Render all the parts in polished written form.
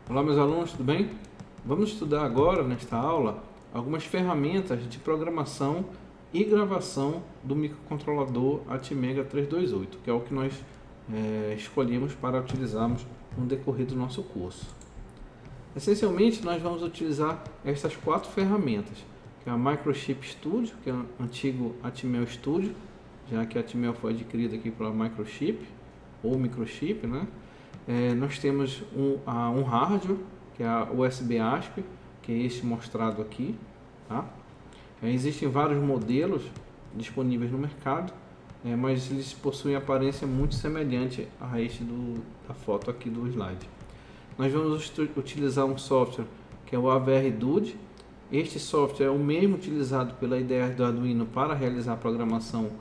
Olá, meus alunos, tudo bem? Vamos estudar agora, nesta aula, algumas ferramentas de programação e gravação do microcontrolador ATmega 328, que é o que nós escolhemos para utilizarmos no decorrer do nosso curso. Essencialmente, nós vamos utilizar estas quatro ferramentas, que é a Microchip Studio, que é o antigo Atmel Studio, já que a Atmel foi adquirida aqui pela Microchip, ou Microchip, né? Nós temos um hardware, que é a USB ASP, que é este mostrado aqui, tá? Existem vários modelos disponíveis no mercado, mas eles possuem aparência muito semelhante a este da foto aqui do slide. Nós vamos utilizar um software que é o AVR-DUD. Este software é o mesmo utilizado pela IDE do Arduino para realizar a programação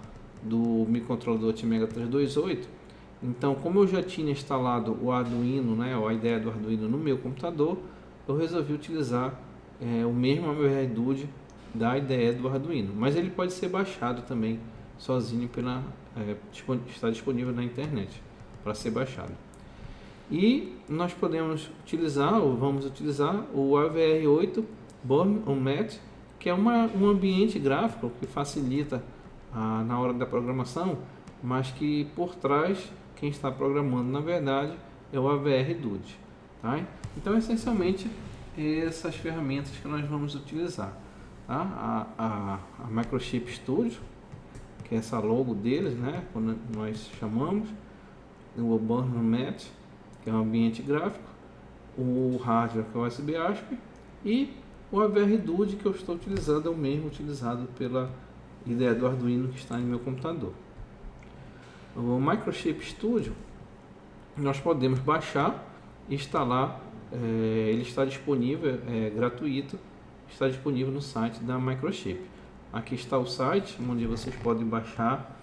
do microcontrolador ATmega 328. Então, como eu já tinha instalado o Arduino, a IDE do Arduino no meu computador, eu resolvi utilizar o mesmo AVR-DUD da IDE do Arduino. Mas ele pode ser baixado também sozinho, está disponível na internet para ser baixado. E nós podemos utilizar, ou vamos utilizar, o AVR8 Burn-on-Mat, que é um ambiente gráfico que facilita na hora da programação, mas que por trás quem está programando na verdade é o AVR-DUD, tá? Então, essencialmente, essas ferramentas que nós vamos utilizar, tá? A Microchip Studio, que é essa logo deles, né? Quando nós chamamos o Burn-on-Mat, que é um ambiente gráfico, o hardware, que é o USB ASP, e o AVR-DUD que eu estou utilizando é o mesmo utilizado pela IDE do Arduino que está em meu computador. O Microchip Studio nós podemos baixar e instalar, ele está disponível, gratuito, está disponível no site da Microchip. Aqui está o site onde vocês podem baixar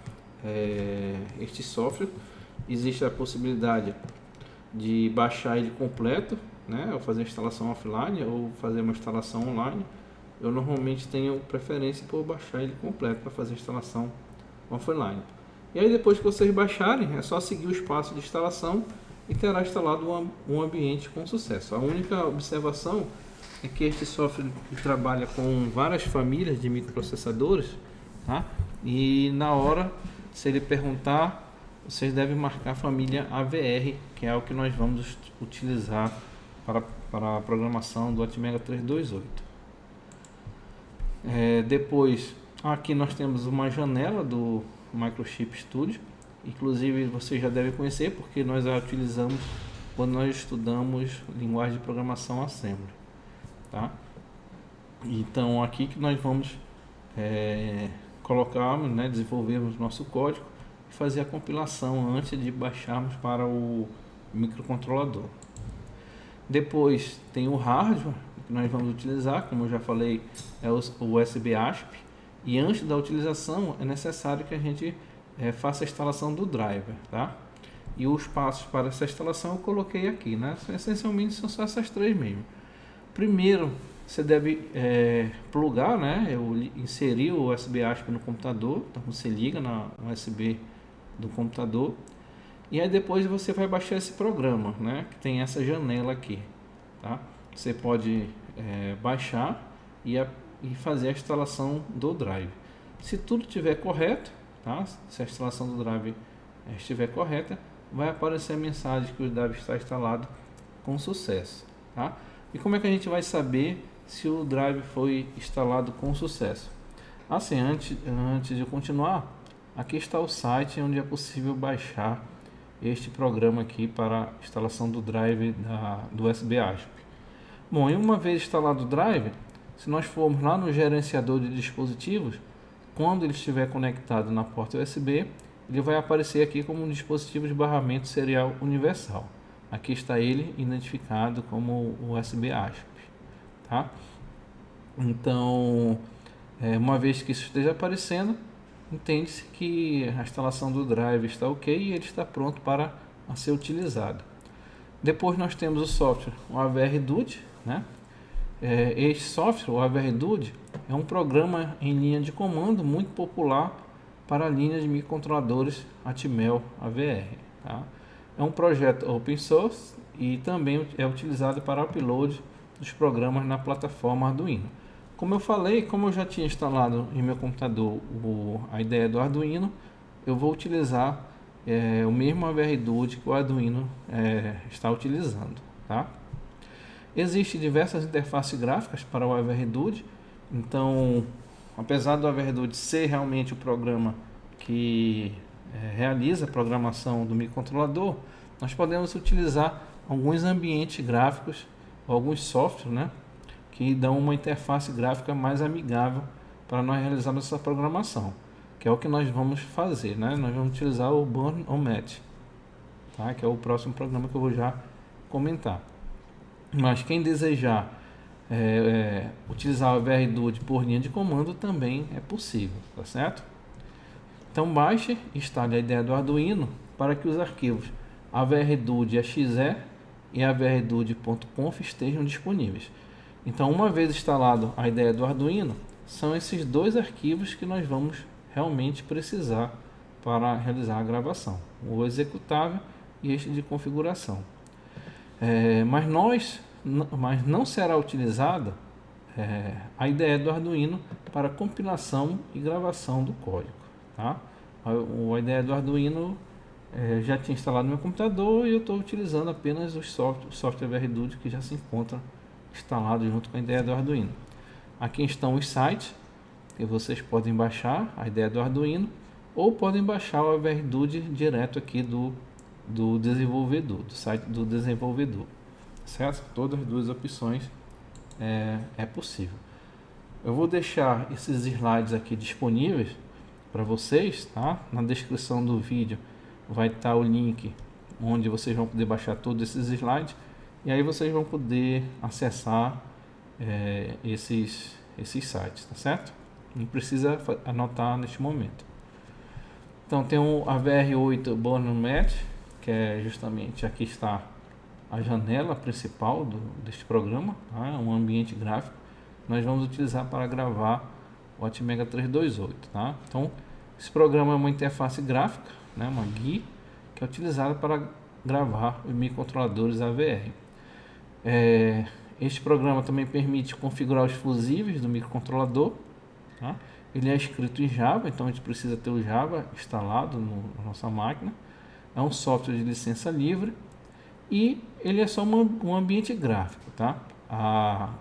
este software. Existe a possibilidade de baixar ele completo, ou fazer a instalação offline ou fazer uma instalação online. Eu normalmente tenho preferência por baixar ele completo para fazer a instalação offline. E aí, depois que vocês baixarem, é só seguir o espaço de instalação e terá instalado um ambiente com sucesso. A única observação é que este software trabalha com várias famílias de microprocessadores, tá? E na hora, se ele perguntar, vocês devem marcar a família AVR, que é o que nós vamos utilizar para a programação do ATmega 328. Depois, aqui nós temos uma janela do Microchip Studio, inclusive vocês já devem conhecer porque nós a utilizamos quando nós estudamos linguagem de programação Assembly, tá? Então, aqui que nós vamos colocarmos, desenvolvermos nosso código e fazer a compilação antes de baixarmos para o microcontrolador. Depois tem o hardware que nós vamos utilizar, como eu já falei, é o USB ASP. E antes da utilização é necessário que a gente faça a instalação do driver, tá? E os passos para essa instalação eu coloquei aqui, né? Essencialmente são só essas três mesmo. Primeiro, você deve plugar, eu inserir o USB ASP no computador, então você liga na USB do computador. E aí depois você vai baixar esse programa, que tem essa janela aqui, tá? Você pode baixar e fazer a instalação do drive. Se tudo estiver correto, tá? Se a instalação do drive estiver correta, vai aparecer a mensagem que o drive está instalado com sucesso, tá? E como é que a gente vai saber se o drive foi instalado com sucesso? Assim, antes de continuar, aqui está o site onde é possível baixar este programa aqui para a instalação do drive do USB ASP. Bom, e uma vez instalado o drive, se nós formos lá no gerenciador de dispositivos, quando ele estiver conectado na porta USB, ele vai aparecer aqui como um dispositivo de barramento serial universal. Aqui está ele identificado como USB ASP, tá? Então, uma vez que isso esteja aparecendo, entende-se que a instalação do drive está ok e ele está pronto para ser utilizado. Depois nós temos o software, o AVR-DUD, Este software, o AVR-DUD, é um programa em linha de comando muito popular para linhas de microcontroladores Atmel AVR, tá? É um projeto open source e também é utilizado para upload dos programas na plataforma Arduino. Como eu falei, como eu já tinha instalado em meu computador a ideia do Arduino, eu vou utilizar o mesmo AVRDUD que o Arduino está utilizando, tá? Existem diversas interfaces gráficas para o AVRDUD, então, apesar do AVRDUD ser realmente o programa que realiza a programação do microcontrolador, nós podemos utilizar alguns ambientes gráficos, alguns softwares, né, que dão uma interface gráfica mais amigável para nós realizarmos essa programação, que é o que nós vamos fazer, né? Nós vamos utilizar o Burn-o-Mat, tá? Que é o próximo programa que eu vou já comentar. Mas quem desejar utilizar o AVRDUD por linha de comando também é possível, tá certo? Então baixe e instale a ideia do Arduino para que os arquivos AVRDUD.exe e AVRDUD.conf estejam disponíveis. Então, uma vez instalado a ideia do Arduino, são esses dois arquivos que nós vamos realmente precisar para realizar a gravação: o executável e este de configuração. Mas não será utilizada a ideia do Arduino para compilação e gravação do código, tá? A ideia do Arduino já tinha instalado no meu computador e eu estou utilizando apenas o software AVRDUD que já se encontra instalado junto com a ideia do Arduino. Aqui estão os sites que vocês podem baixar a ideia do Arduino, ou podem baixar o AVRDUD direto aqui do desenvolvedor, do site do desenvolvedor, certo? Todas as duas opções é possível. Eu vou deixar esses slides aqui disponíveis para vocês, tá? Na descrição do vídeo vai estar o link onde vocês vão poder baixar todos esses slides, e aí vocês vão poder acessar esses sites, tá certo? Não precisa anotar neste momento. Então tem o AVR8 Burn-o-Mat, que é justamente aqui está a janela principal deste programa, tá? Um ambiente gráfico. Nós vamos utilizar para gravar o Atmega 328, tá? Então esse programa é uma interface gráfica, né? Uma GUI, que é utilizada para gravar os microcontroladores AVR. Este programa também permite configurar os fusíveis do microcontrolador, tá? Ele é escrito em Java, então a gente precisa ter o Java instalado na nossa máquina. É um software de licença livre e ele é só um ambiente gráfico, tá?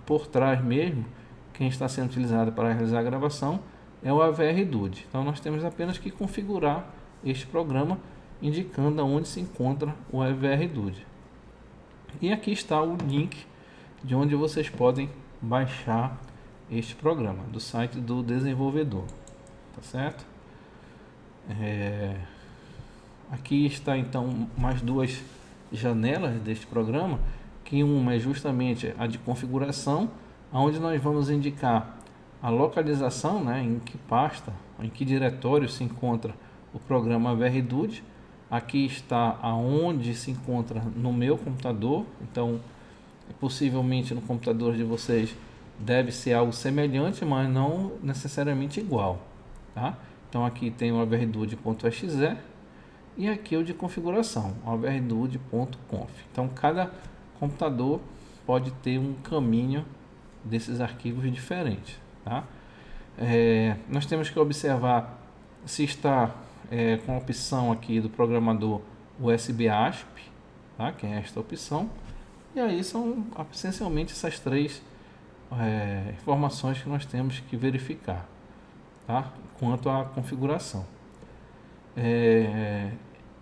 Por trás mesmo, quem está sendo utilizado para realizar a gravação é o AVRDUD. Então nós temos apenas que configurar este programa indicando onde se encontra o AVRDUD. E aqui está o link de onde vocês podem baixar este programa, do site do desenvolvedor, tá certo? Aqui está então mais duas janelas deste programa, que uma é justamente a de configuração, onde nós vamos indicar a localização, né, em que pasta, em que diretório se encontra o programa AVRDUD. Aqui está aonde se encontra no meu computador, então possivelmente no computador de vocês deve ser algo semelhante, mas não necessariamente igual, tá? Então aqui tem o AVRDUD.exe e aqui o de configuração, AVRDUD.conf. Então cada computador pode ter um caminho desses arquivos diferentes, tá? Nós temos que observar se está com a opção aqui do programador USB ASP, tá? Que é esta opção. E aí são essencialmente essas três informações que nós temos que verificar, tá? Quanto à configuração.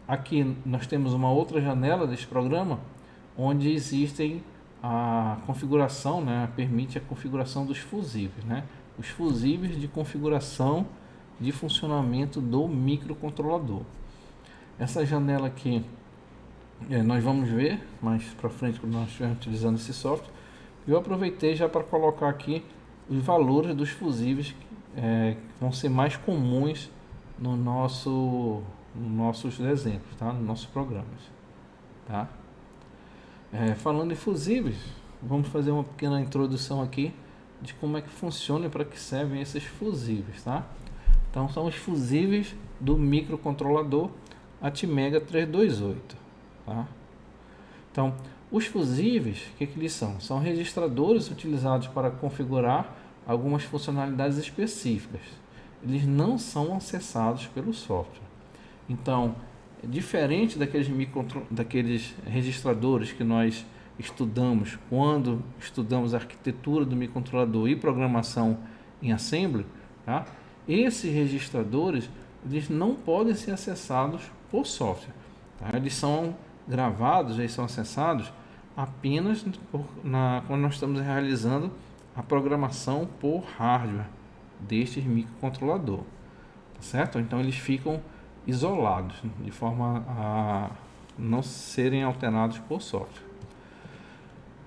Aqui nós temos uma outra janela deste programa onde existem a configuração, né? Permite a configuração dos fusíveis, né? Os fusíveis de configuração de funcionamento do microcontrolador. Essa janela aqui nós vamos ver mais para frente quando nós estivermos utilizando esse software. Eu aproveitei já para colocar aqui os valores dos fusíveis que vão ser mais comuns nos nossos exemplos, tá? Nos nossos programas, tá? Falando em fusíveis, vamos fazer uma pequena introdução aqui de como é que funciona e para que servem esses fusíveis, tá? Então são os fusíveis do microcontrolador Atmega 328, tá? Então Os fusíveis, o que eles são? São registradores utilizados para configurar algumas funcionalidades específicas. Eles não são acessados pelo software. Então, diferente daqueles registradores que nós estudamos quando estudamos a arquitetura do microcontrolador e programação em Assembly, tá? Esses registradores eles não podem ser acessados por software. Tá? Eles são gravados, eles são acessados apenas quando nós estamos realizando a programação por hardware destes microcontrolador, tá certo? Então eles ficam isolados de forma a não serem alterados por software.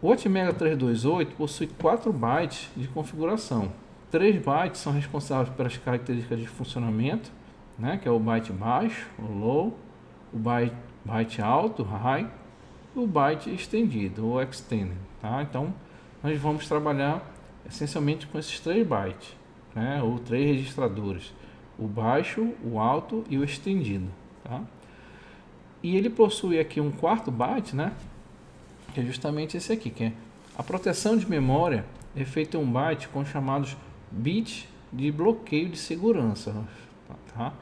O Atmega 328 possui 4 bytes de configuração. 3 bytes são responsáveis pelas características de funcionamento, né, que é o byte baixo, o low, o byte alto, high, e o byte estendido, ou extended. Tá? Então, nós vamos trabalhar essencialmente com esses 3 bytes, né, ou 3 registradores, o baixo, o alto e o estendido. Tá? E ele possui aqui um 4º byte, né, que é justamente esse aqui, que é a proteção de memória é feita em um byte com chamados bits de bloqueio de segurança. Tá?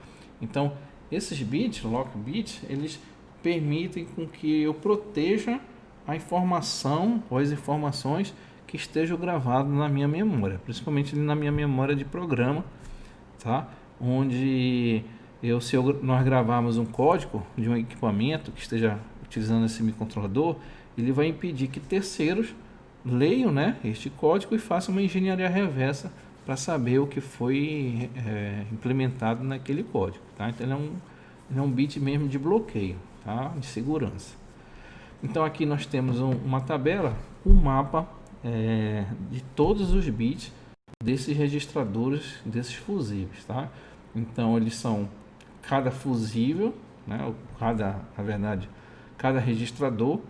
Então, esses bits, lock bits, eles permitem com que eu proteja a informação ou as informações que estejam gravadas na minha memória, principalmente na minha memória de programa, tá? Onde nós gravarmos um código de um equipamento que esteja utilizando esse microcontrolador, ele vai impedir que terceiros leiam, né, este código e façam uma engenharia reversa para saber o que foi implementado naquele código. Tá? Então ele é um bit mesmo de bloqueio, tá? De segurança. Então aqui nós temos uma tabela, um mapa de todos os bits desses registradores, desses fusíveis. Tá? Então eles são cada fusível, né, cada registrador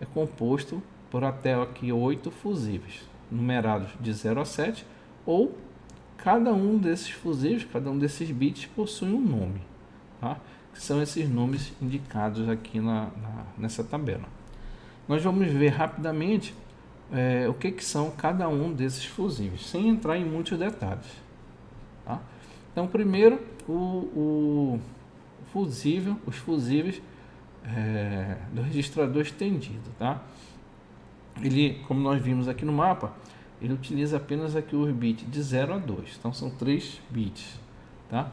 é composto por até aqui 8 fusíveis, numerados de 0 a 7, ou cada um desses fusíveis, cada um desses bits possui um nome, tá? Que são esses nomes indicados aqui nessa tabela. Nós vamos ver rapidamente o que são cada um desses fusíveis, sem entrar em muitos detalhes. Tá? Então, primeiro, os fusíveis do registrador estendido. Tá? Ele, como nós vimos aqui no mapa, ele utiliza apenas aqui os bits de 0 a 2. Então, são 3 bits. Tá?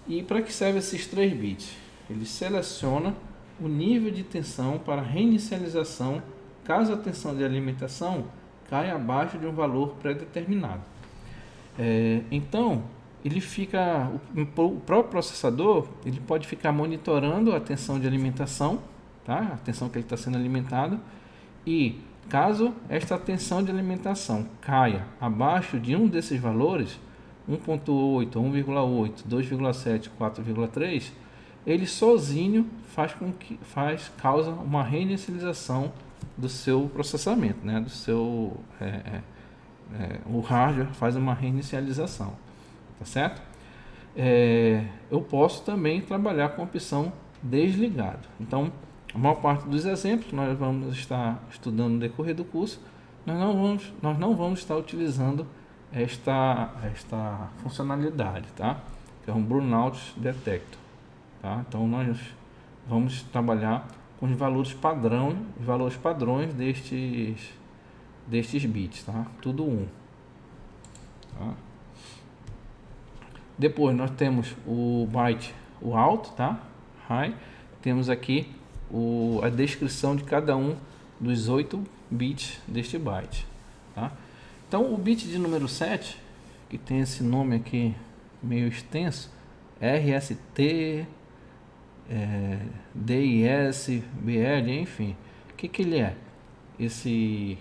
E para que serve esses 3 bits? Ele seleciona o nível de tensão para reinicialização caso a tensão de alimentação caia abaixo de um valor pré-determinado. Então, ele fica, o próprio processador ele pode ficar monitorando a tensão de alimentação, tá? A tensão que ele está sendo alimentado, e caso esta tensão de alimentação caia abaixo de um desses valores, 1.8, 1.8, 2.7, 4.3, ele sozinho causa uma reinicialização do seu processamento, né? O hardware faz uma reinicialização, tá certo? Eu posso também trabalhar com a opção desligado. Então, a maior parte dos exemplos que nós vamos estar estudando no decorrer do curso, nós não vamos estar utilizando esta funcionalidade, tá? Que é um Burnout Detector, tá? Então nós vamos trabalhar com os valores padrões destes bits, tá? Tudo 1. Tá? Depois nós temos o byte, o alto, tá? High. Temos aqui a descrição de cada um dos 8 bits deste byte, tá? Então o bit de número 7, que tem esse nome aqui meio extenso, RST, DIS, BL, enfim, o que ele é? Esse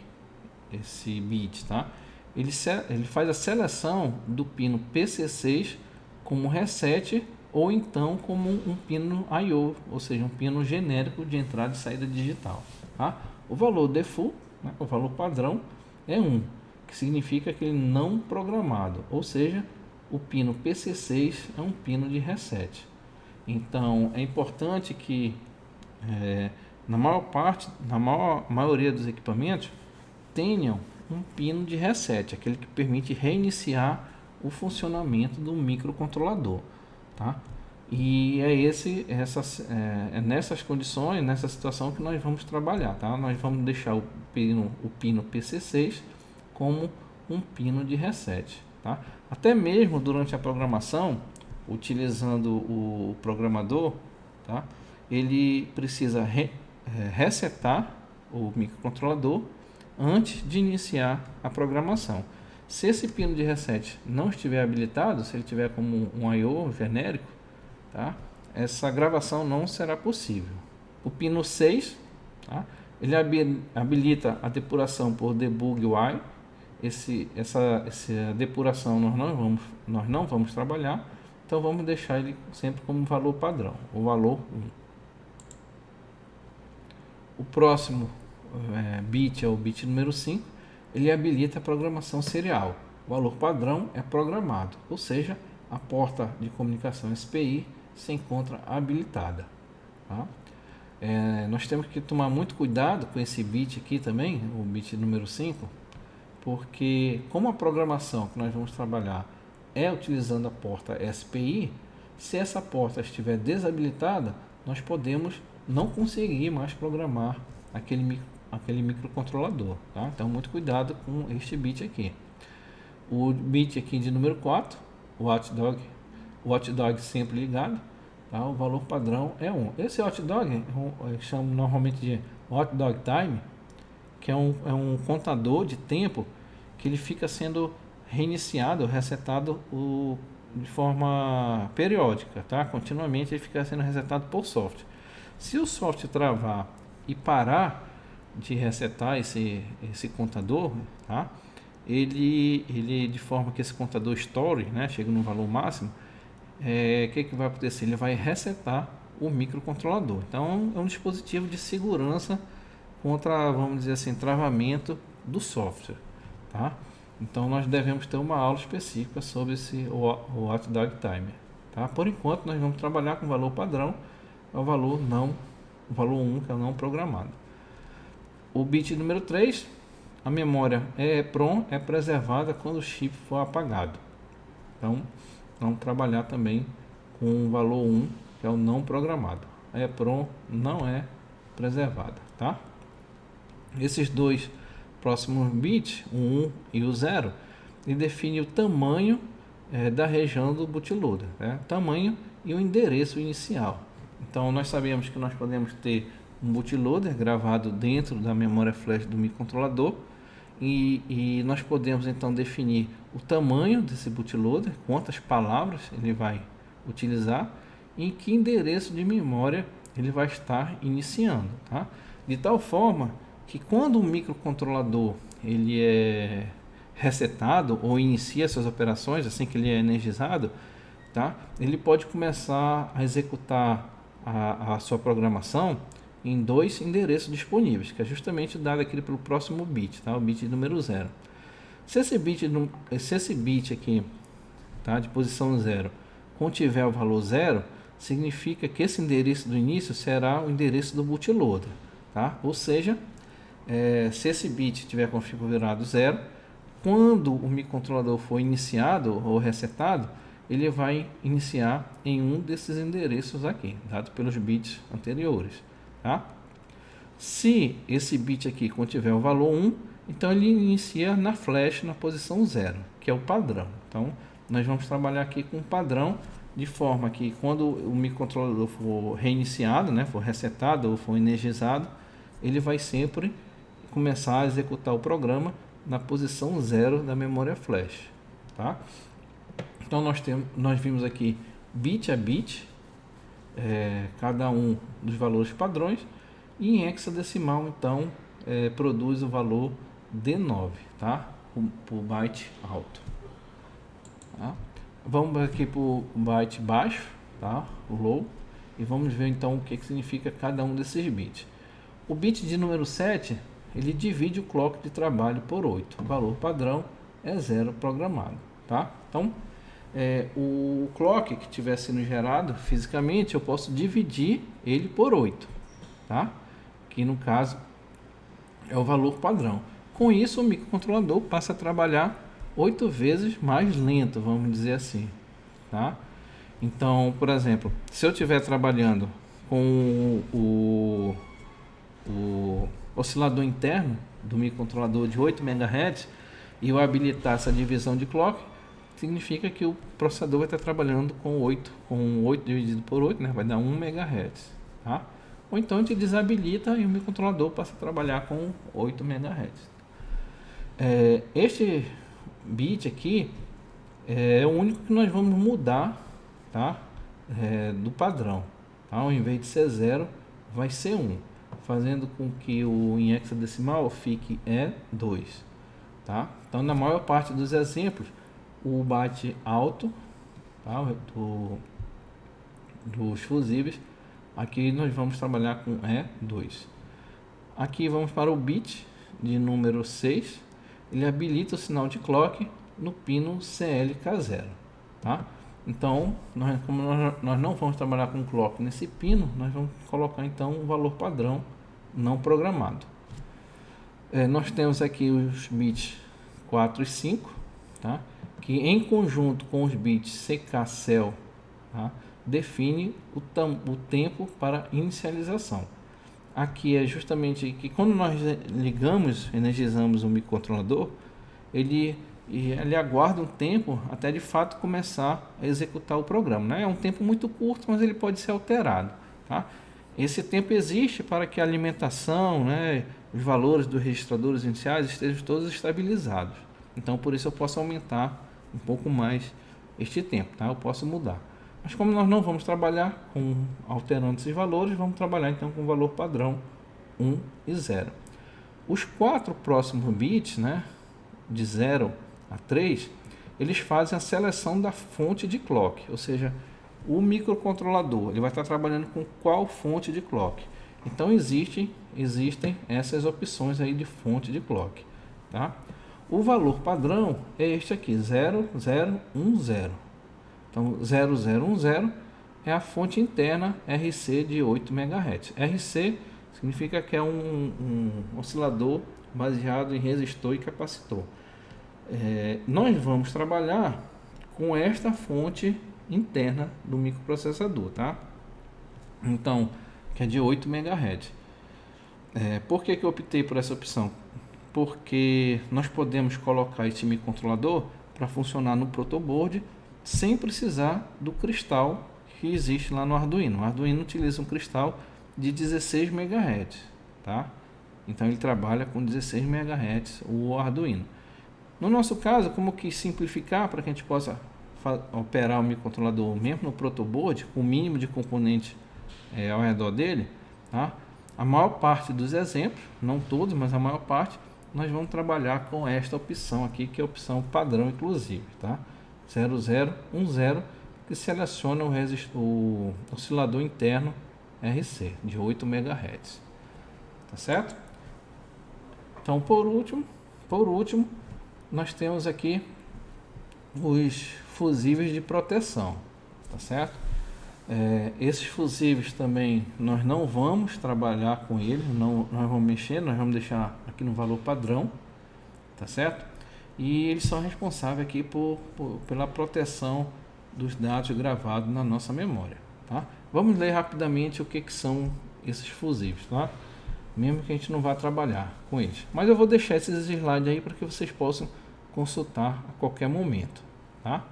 bit, tá? Ele faz a seleção do pino PC6 como reset ou então como um pino I/O, ou seja, um pino genérico de entrada e saída digital. Tá? O valor default, né, o valor padrão, é 1, que significa que ele não programado, ou seja, o pino PC6 é um pino de reset. Então, é importante que na maior maioria dos equipamentos, tenham um pino de reset, aquele que permite reiniciar o funcionamento do microcontrolador, tá? E é nessas condições, nessa situação que nós vamos trabalhar, tá? Nós vamos deixar o pino PC6 como um pino de reset, tá? Até mesmo durante a programação, utilizando o programador, tá? Ele precisa resetar o microcontrolador antes de iniciar a programação. Se esse pino de reset não estiver habilitado, se ele tiver como um I/O genérico, tá? Essa gravação não será possível. O pino 6, tá? Ele habilita a depuração por debug while. Essa depuração nós não vamos trabalhar, então vamos deixar ele sempre como valor padrão, o valor 1. O próximo bit é o bit número 5, ele habilita a programação serial. O valor padrão é programado, ou seja, a porta de comunicação SPI se encontra habilitada, tá? Nós temos que tomar muito cuidado com esse bit aqui também, o bit número 5, porque como a programação que nós vamos trabalhar é utilizando a porta SPI, se essa porta estiver desabilitada, nós podemos não conseguir mais programar aquele microcontrolador, tá? Então muito cuidado com este bit aqui. O bit aqui de número 4, o watchdog sempre ligado, tá? O valor padrão é 1. Esse watchdog chamo normalmente de watchdog time, que é um contador de tempo que ele fica sendo reiniciado, resetado de forma periódica, tá? Continuamente ele fica sendo resetado por software. Se o software travar e parar de resetar esse contador, tá? Ele de forma que esse contador estoure, né? Chega no valor máximo, que vai acontecer? Ele vai resetar o microcontrolador. Então é um dispositivo de segurança contra, vamos dizer assim, travamento do software, tá? Então nós devemos ter uma aula específica sobre o watchdog timer, tá? Por enquanto nós vamos trabalhar com o valor padrão, o valor 1, que é o não programado. O bit número 3, a memória EEPROM é preservada quando o chip for apagado. Então vamos trabalhar também com o valor 1, que é o não programado. A EEPROM não é preservada, tá? Esses dois próximos bits, o 1 e o 0, ele define o tamanho da região do bootloader, né? Tamanho e o endereço inicial. Então nós sabemos que nós podemos ter um bootloader gravado dentro da memória flash do microcontrolador e nós podemos então definir o tamanho desse bootloader, quantas palavras ele vai utilizar e em que endereço de memória ele vai estar iniciando, tá? De tal forma que quando o microcontrolador ele é resetado ou inicia suas operações assim que ele é energizado, tá? Ele pode começar a executar a sua programação em dois endereços disponíveis, que é justamente dado aqui pelo próximo bit, tá? O bit número 0. Se esse bit aqui, tá, de posição 0 contiver o valor 0, significa que esse endereço do início será o endereço do bootloader, tá? Ou seja, se esse bit tiver configurado 0, quando o microcontrolador for iniciado ou resetado, ele vai iniciar em um desses endereços aqui, dado pelos bits anteriores, tá? Se esse bit aqui contiver o valor 1, então ele inicia na flash na posição 0, que é o padrão. Então nós vamos trabalhar aqui com o padrão, de forma que quando o microcontrolador for reiniciado, né, for resetado ou for energizado, ele vai sempre começar a executar o programa na posição 0 da memória flash, tá? Então nós vimos aqui bit a bit, cada um dos valores padrões, e em hexadecimal então produz o valor D9, tá? Por byte alto, tá? Vamos aqui para o byte baixo, tá? O low, e vamos ver então o que significa cada um desses bits. O bit de número 7, ele divide o clock de trabalho por 8. O valor padrão é 0 programado, tá? Então, o clock que estiver sendo gerado fisicamente, eu posso dividir ele por 8, tá? aqui no caso é o valor padrão. Com isso, o microcontrolador passa a trabalhar 8 vezes mais lento, vamos dizer assim, tá? Então, por exemplo, se eu estiver trabalhando com o oscilador interno do microcontrolador de 8 MHz e eu habilitar essa divisão de clock, significa que o processador vai estar trabalhando com 8 dividido por 8, né? Vai dar 1 MHz, tá? Ou então a gente desabilita e o microcontrolador passa a trabalhar com 8 MHz. Este bit aqui é o único que nós vamos mudar, tá? Do padrão, tá? Ao invés de ser 0, vai ser 1, fazendo com que o em hexadecimal fique 2, tá? Então, na maior parte dos exemplos, o byte alto, tá? Dos fusíveis, aqui nós vamos trabalhar com E2. Aqui vamos para o bit de número 6, ele habilita o sinal de clock no pino CLK0, tá? Então, como nós não vamos trabalhar com clock nesse pino, nós vamos colocar então um valor padrão não programado. Nós temos aqui os bits 4 e 5, tá? Que em conjunto com os bits CK-cell, tá? Define o tempo para inicialização. Aqui é justamente que quando nós energizamos o microcontrolador, ele aguarda um tempo até de fato começar a executar o programa, né? É um tempo muito curto, mas ele pode ser alterado, tá? Esse tempo existe para que a alimentação, né, os valores dos registradores iniciais estejam todos estabilizados. Então, por isso eu posso aumentar um pouco mais este tempo, tá? Eu posso mudar. Mas como nós não vamos trabalhar alterando esses valores, vamos trabalhar então com o valor padrão 1 e 0. Os 4 próximos bits, né, de 0 a 3, eles fazem a seleção da fonte de clock, ou seja, o microcontrolador ele vai estar trabalhando com qual fonte de clock. Então existem essas opções aí de fonte de clock, tá? O valor padrão é este aqui, 0010. Então 0010 é a fonte interna RC de 8 MHz. RC significa que é um oscilador baseado em resistor e capacitor. Nós vamos trabalhar com esta fonte interna do microprocessador, tá? Então, que é de 8 MHz. Por que eu optei por essa opção? Porque nós podemos colocar este microcontrolador para funcionar no protoboard sem precisar do cristal que existe lá no Arduino. O Arduino utiliza um cristal de 16 MHz, tá? Então ele trabalha com 16 MHz o Arduino. No nosso caso, como que simplificar para que a gente possa operar o microcontrolador mesmo no protoboard, com o mínimo de componentes ao redor dele, tá? A maior parte dos exemplos, não todos, mas a maior parte, nós vamos trabalhar com esta opção aqui, que é a opção padrão inclusive, tá? 0010, que seleciona o oscilador interno RC de 8 MHz, tá certo? Então, por último, nós temos aqui os fusíveis de proteção, tá certo? Esses fusíveis também nós não vamos trabalhar com eles, nós vamos mexer, nós vamos deixar aqui no valor padrão, tá certo? E eles são responsáveis aqui pela proteção dos dados gravados na nossa memória, tá? Vamos ler rapidamente o que são esses fusíveis, tá? Mesmo que a gente não vá trabalhar com eles. Mas eu vou deixar esses slides aí para que vocês possam consultar a qualquer momento, tá?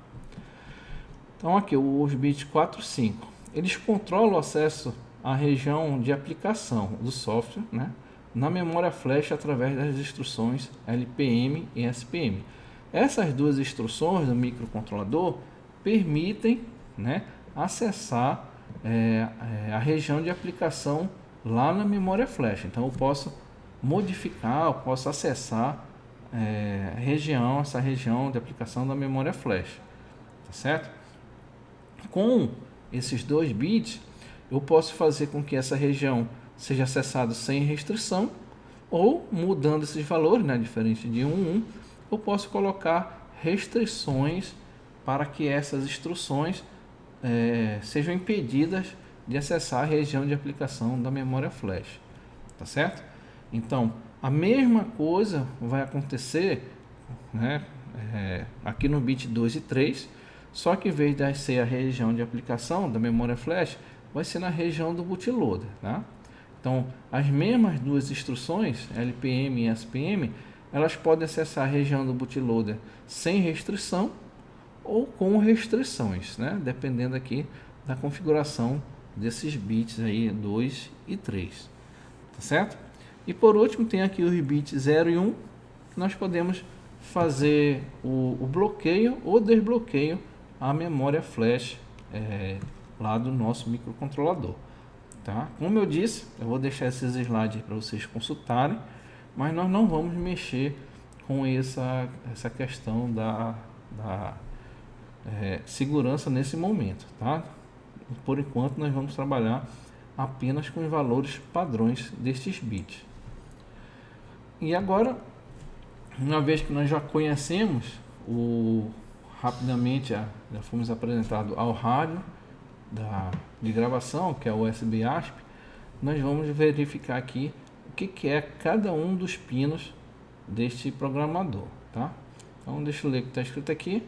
Então aqui os bits 4 e 5, eles controlam o acesso à região de aplicação do software, né, na memória flash através das instruções LPM e SPM. Essas duas instruções do microcontrolador permitem, né, acessar a região de aplicação lá na memória flash. Então eu posso modificar, eu posso acessar essa região de aplicação da memória flash, tá certo? Com esses 2 bits, eu posso fazer com que essa região seja acessada sem restrição, ou mudando esses valores, né, diferente de 1, eu posso colocar restrições para que essas instruções sejam impedidas de acessar a região de aplicação da memória flash, tá certo? Então, a mesma coisa vai acontecer, né, aqui no bit 2 e 3, só que em vez de ser a região de aplicação da memória flash, vai ser na região do bootloader, tá? Então, as mesmas duas instruções, LPM e SPM, elas podem acessar a região do bootloader sem restrição ou com restrições, né? Dependendo aqui da configuração desses bits aí 2 e 3, tá certo? E por último tem aqui os bits 0 e 1, que nós podemos fazer o bloqueio ou desbloqueio à memória flash lá do nosso microcontrolador, tá? Como eu disse, eu vou deixar esses slides para vocês consultarem, mas nós não vamos mexer com essa questão da segurança nesse momento, tá? Por enquanto nós vamos trabalhar apenas com os valores padrões destes bits. E agora, uma vez que nós já conhecemos rapidamente já fomos apresentados ao rádio de gravação, que é o USB ASP, nós vamos verificar aqui o que é cada um dos pinos deste programador, tá? Então deixa eu ler o que está escrito aqui.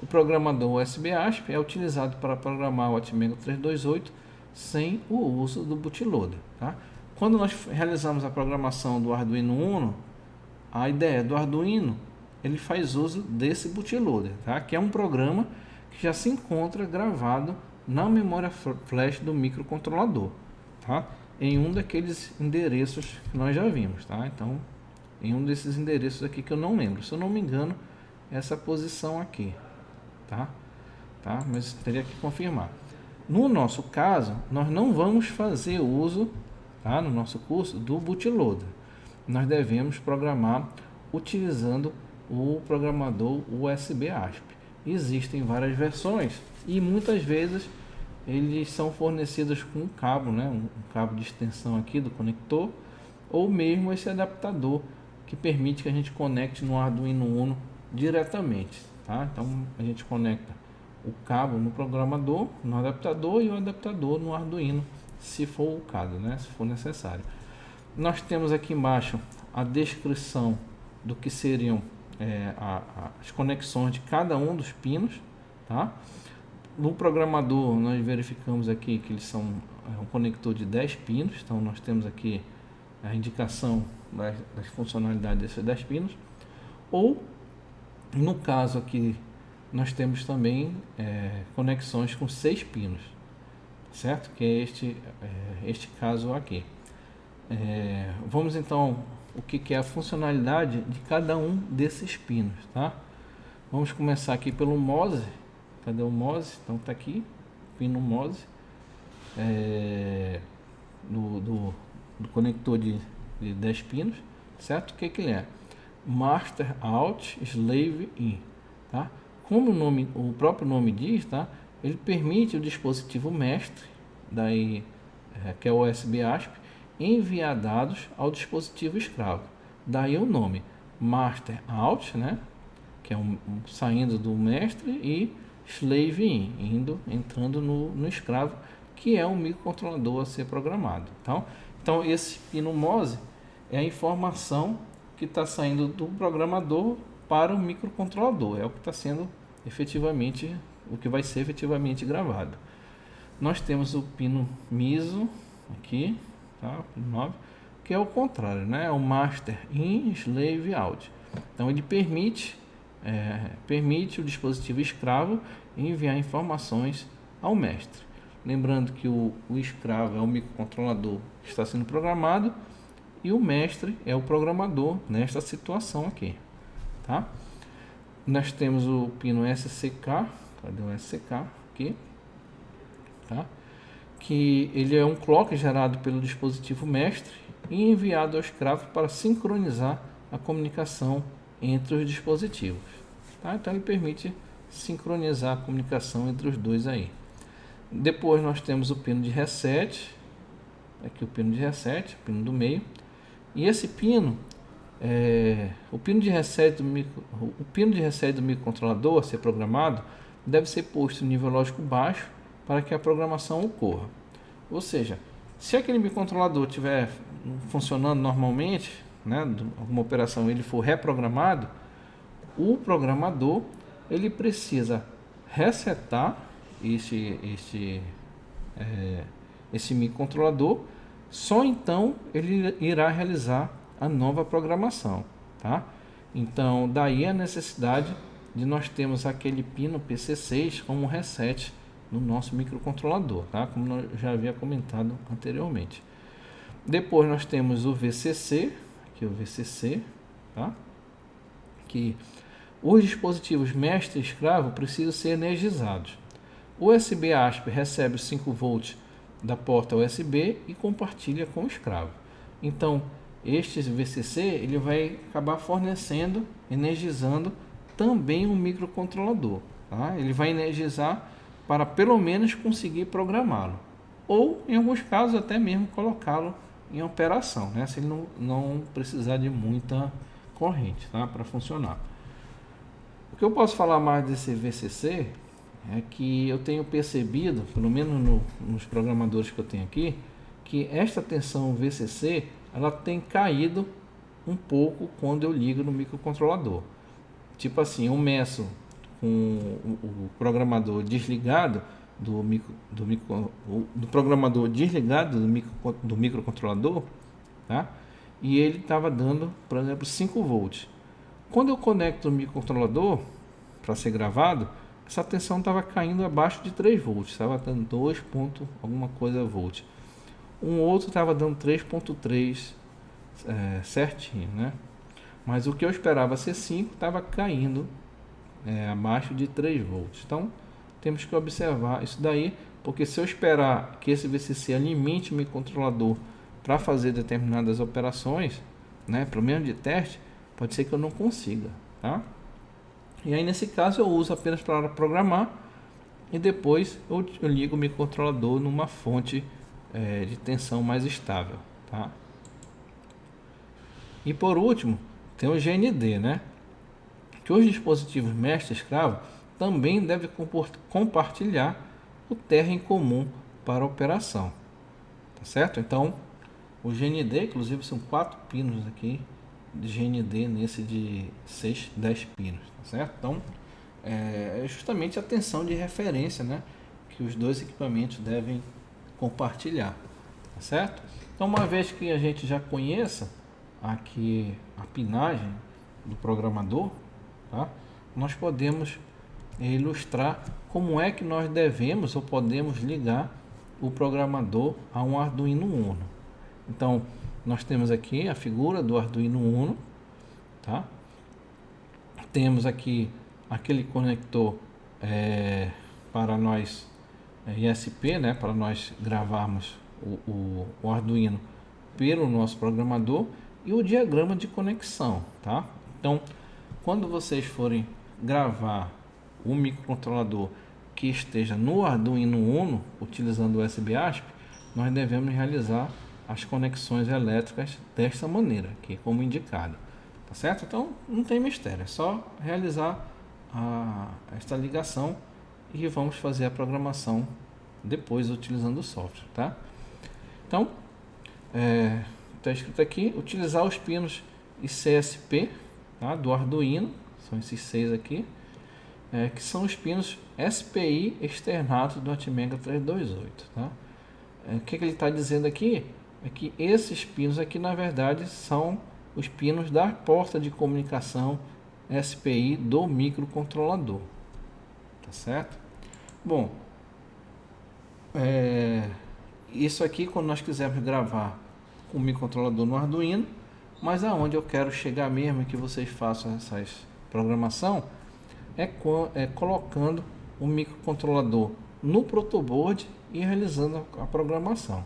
O programador USB ASP é utilizado para programar o Atmega 328 sem o uso do bootloader, tá? Quando nós realizamos a programação do Arduino Uno, a ideia do Arduino, ele faz uso desse bootloader, tá? Que é um programa que já se encontra gravado na memória flash do microcontrolador, tá? Em um daqueles endereços que nós já vimos, tá? Então, em um desses endereços aqui que eu não lembro, se eu não me engano, essa posição aqui, tá? Mas teria que confirmar. No nosso caso, nós não vamos fazer uso, tá? No nosso curso, do bootloader. Nós devemos programar utilizando o programador USB ASP. Existem várias versões e muitas vezes eles são fornecidos com um cabo, né? Um cabo de extensão aqui do conector, ou mesmo esse adaptador que permite que a gente conecte no Arduino Uno diretamente, tá? Então a gente conecta o cabo no programador, no adaptador, e o adaptador no Arduino, se for o caso, né? Se for necessário. Nós temos aqui embaixo a descrição do que seriam as conexões de cada um dos pinos, tá? No programador nós verificamos aqui que eles são um conector de 10 pinos, então nós temos aqui a indicação das funcionalidades desses 10 pinos, ou no caso aqui nós temos também conexões com 6 pinos, certo? Que é este caso aqui. Vamos então o que é a funcionalidade de cada um desses pinos, tá? Vamos começar aqui pelo MOSE. Cadê o MOSE? Então tá aqui, pino MOSE, do conector de 10 pinos, certo? O que ele é? Master Out Slave In, tá? Como o próprio nome diz, tá? Ele permite o dispositivo mestre, que é o USB ASP, enviar dados ao dispositivo escravo. Daí o nome Master Out, né? Que é saindo do mestre, e Slave In, entrando no escravo, que é um microcontrolador a ser programado. Então esse pino MOSE é a informação que está saindo do programador para o microcontrolador, é o que está sendo efetivamente, o que vai ser efetivamente gravado. Nós temos o pino MISO aqui, tá? Pino 9, que é o contrário, né? É o Master In Slave Out. Então ele permite o dispositivo escravo enviar informações ao mestre. Lembrando que o escravo é o microcontrolador que está sendo programado e o mestre é o programador nesta situação aqui, tá? Nós temos o pino SCK, cadê o SCK aqui, tá? Que ele é um clock gerado pelo dispositivo mestre e enviado ao escravo para sincronizar a comunicação entre os dispositivos, tá? Então ele permite sincronizar a comunicação entre os dois aí. Depois nós temos o pino de reset, aqui o pino de reset, o pino do meio, e esse pino o pino de reset do microcontrolador a ser programado deve ser posto em nível lógico baixo para que a programação ocorra. Ou seja, Se aquele microcontrolador estiver funcionando normalmente, né, alguma operação ele for reprogramado, o programador ele precisa resetar esse microcontrolador, só então ele irá realizar a nova programação, tá? Então daí a necessidade de nós termos aquele pino PC6 como reset no nosso microcontrolador, tá? Como eu já havia comentado anteriormente. Depois nós temos o VCC, aqui o VCC, tá? Que os dispositivos mestre e escravo precisam ser energizados. O USB ASP recebe os 5 volts da porta USB e compartilha com o escravo. Então, este VCC ele vai acabar fornecendo, energizando também o microcontrolador. Tá? Ele vai energizar para pelo menos conseguir programá-lo. Ou, em alguns casos, até mesmo colocá-lo em operação, né? Se ele não precisar de muita corrente, tá? Para funcionar. O que eu posso falar mais desse VCC é que eu tenho percebido, pelo menos nos programadores que eu tenho aqui, que esta tensão VCC ela tem caído um pouco quando eu ligo no microcontrolador. Tipo assim, eu meço com o programador desligado do programador desligado do microcontrolador, tá? E ele estava dando, por exemplo, 5 volts. Quando eu conecto o microcontrolador para ser gravado, essa tensão estava caindo abaixo de 3 volts, estava dando 2 ponto alguma coisa volts. Um outro estava dando 3.3 certinho, né? Mas o que eu esperava ser 5 estava caindo abaixo de 3 volts. Então temos que observar isso daí, porque se eu esperar que esse VCC alimente o microcontrolador para fazer determinadas operações, né, pelo menos de teste, pode ser que eu não consiga, tá? E aí nesse caso eu uso apenas para programar e depois eu ligo o microcontrolador numa fonte de tensão mais estável, tá? E por último tem o GND, né? Que os dispositivos mestre-escravo também devem compartilhar o terra em comum para a operação, tá certo? Então o GND, inclusive são 4 pinos aqui de GND nesse de 10 pinos, tá certo? Então é justamente a tensão de referência, né, que os dois equipamentos devem compartilhar, tá certo? Então, uma vez que a gente já conheça aqui a pinagem do programador, tá, nós podemos ilustrar como é que nós devemos ou podemos ligar o programador a um Arduino Uno. Então, nós temos aqui a figura do Arduino Uno, tá? Temos aqui aquele conector para nós ISP, né? Para nós gravarmos o Arduino pelo nosso programador e o diagrama de conexão, tá? Então, quando vocês forem gravar o microcontrolador que esteja no Arduino Uno utilizando o USB ASP, nós devemos realizar as conexões elétricas desta maneira, aqui como indicado, tá certo? Então não tem mistério, é só realizar esta ligação e vamos fazer a programação depois utilizando o software, tá? Então está escrito aqui, utilizar os pinos ICSP, tá, do Arduino, são esses 6 aqui, que são os pinos SPI externados do Atmega 328, tá? O que ele está dizendo aqui é que esses pinos aqui na verdade são os pinos da porta de comunicação SPI do microcontrolador, tá certo? Bom, isso aqui quando nós quisermos gravar com o microcontrolador no Arduino, mas aonde eu quero chegar mesmo que vocês façam essa programação é colocando o microcontrolador no protoboard e realizando a programação.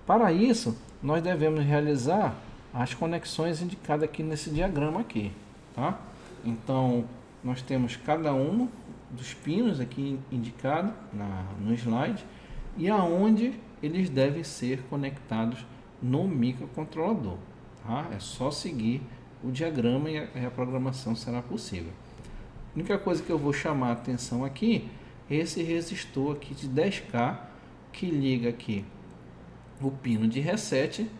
Para isso, nós devemos realizar as conexões indicadas aqui nesse diagrama aqui, tá? Então, nós temos cada um dos pinos aqui indicado no slide e aonde eles devem ser conectados no microcontrolador, tá? É só seguir o diagrama e a programação será possível. A única coisa que eu vou chamar a atenção aqui é esse resistor aqui de 10K que liga aqui o pino de reset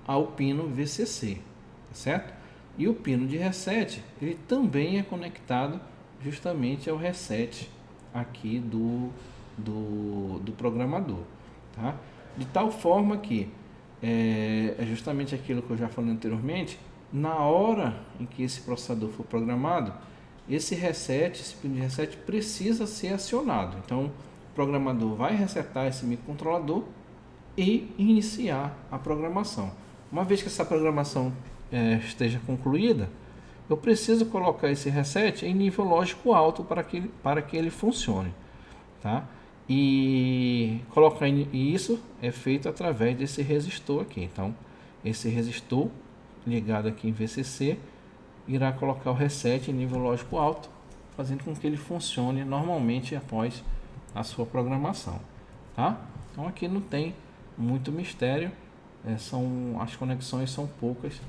ao pino VCC, tá certo? E o pino de reset, ele também é conectado justamente ao reset aqui do programador, tá? De tal forma que é justamente aquilo que eu já falei anteriormente, na hora em que esse processador for programado, esse pino de reset precisa ser acionado. Então, o programador vai resetar esse microcontrolador e iniciar a programação. Uma vez que essa programação esteja concluída, eu preciso colocar esse reset em nível lógico alto para que ele funcione, tá? E isso é feito através desse resistor aqui. Então, esse resistor ligado aqui em VCC irá colocar o reset em nível lógico alto, fazendo com que ele funcione normalmente após a sua programação, tá? Então aqui não tem muito mistério, as conexões são poucas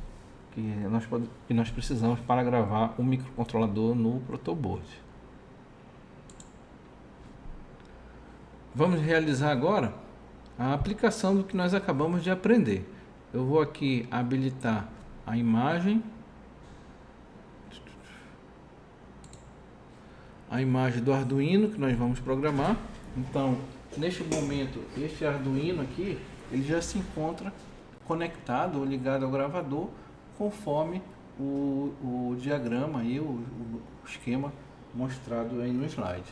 que nós precisamos para gravar o microcontrolador no protoboard. Vamos realizar agora a aplicação do que nós acabamos de aprender. Eu vou aqui habilitar a imagem do Arduino que nós vamos programar. Então, neste momento, este Arduino aqui, ele já se encontra conectado ou ligado ao gravador, conforme o diagrama e o esquema mostrado aí no slide,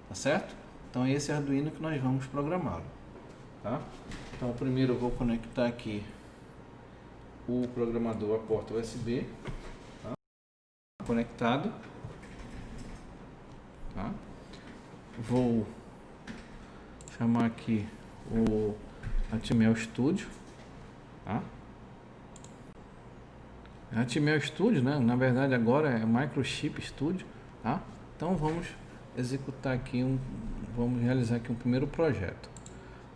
tá certo? Então, esse é Arduino que nós vamos programá-lo, tá? Então, primeiro eu vou conectar aqui o programador à porta USB, tá? Conectado, tá? Vou chamar aqui o Atmel Studio, tá? Atmel Studio, né? Na verdade agora é Microchip Studio, tá? Então vamos executar aqui vamos realizar aqui um primeiro projeto.